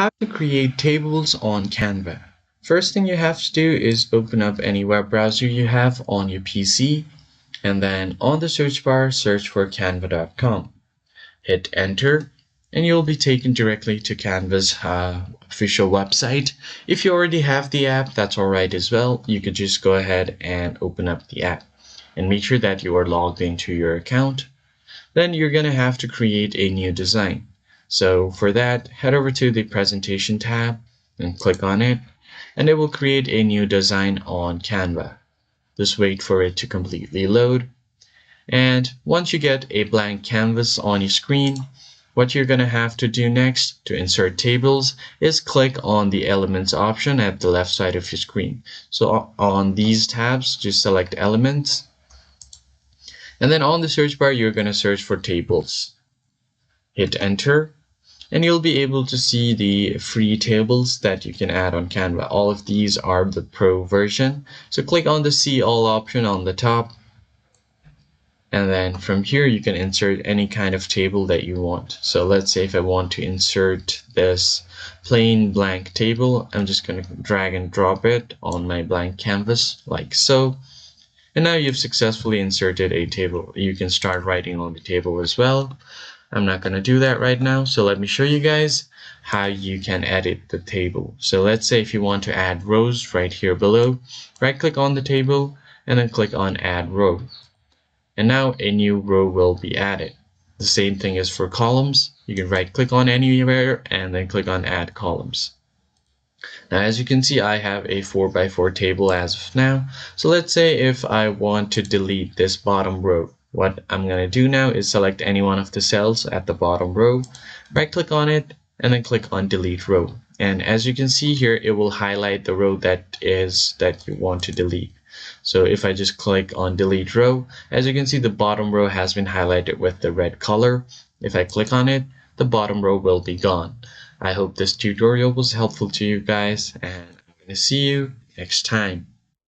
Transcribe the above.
How to create tables on Canva. First thing you have to do is open up any web browser you have on your PC, and then on the search bar search for canva.com. Hit enter and you'll be taken directly to Canva's official website. If you already have the app, that's alright as well. You could just go ahead and open up the app and make sure that you are logged into your account. Then you're going to have to create a new design. So for that, head over to the presentation tab and click on it, and it will create a new design on Canva. Just wait for it to completely load. And once you get a blank canvas on your screen, what you're going to have to do next to insert tables is click on the elements option at the left side of your screen. So on these tabs, just select elements. And then on the search bar, you're going to search for tables. Hit enter, and you'll be able to see the free tables that you can add on Canva. All of these are the pro version. So click on the see all option on the top. And then from here, you can insert any kind of table that you want. So let's say if I want to insert this plain blank table, I'm just going to drag and drop it on my blank canvas like so. And now you've successfully inserted a table. You can start writing on the table as well. I'm not going to do that right now. So let me show you guys how you can edit the table. So let's say if you want to add rows right here below, right click on the table and then click on add row. And now a new row will be added. The same thing is for columns. You can right click on anywhere and then click on add columns. Now, as you can see, I have a 4x4 table as of now. So let's say if I want to delete this bottom row, what I'm going to do now is select any one of the cells at the bottom row, right click on it, and then click on delete row. And as you can see here, it will highlight the row that you want to delete. So if I just click on delete row, as you can see, the bottom row has been highlighted with the red color. If I click on it, the bottom row will be gone. I hope this tutorial was helpful to you guys, and I'm going to see you next time.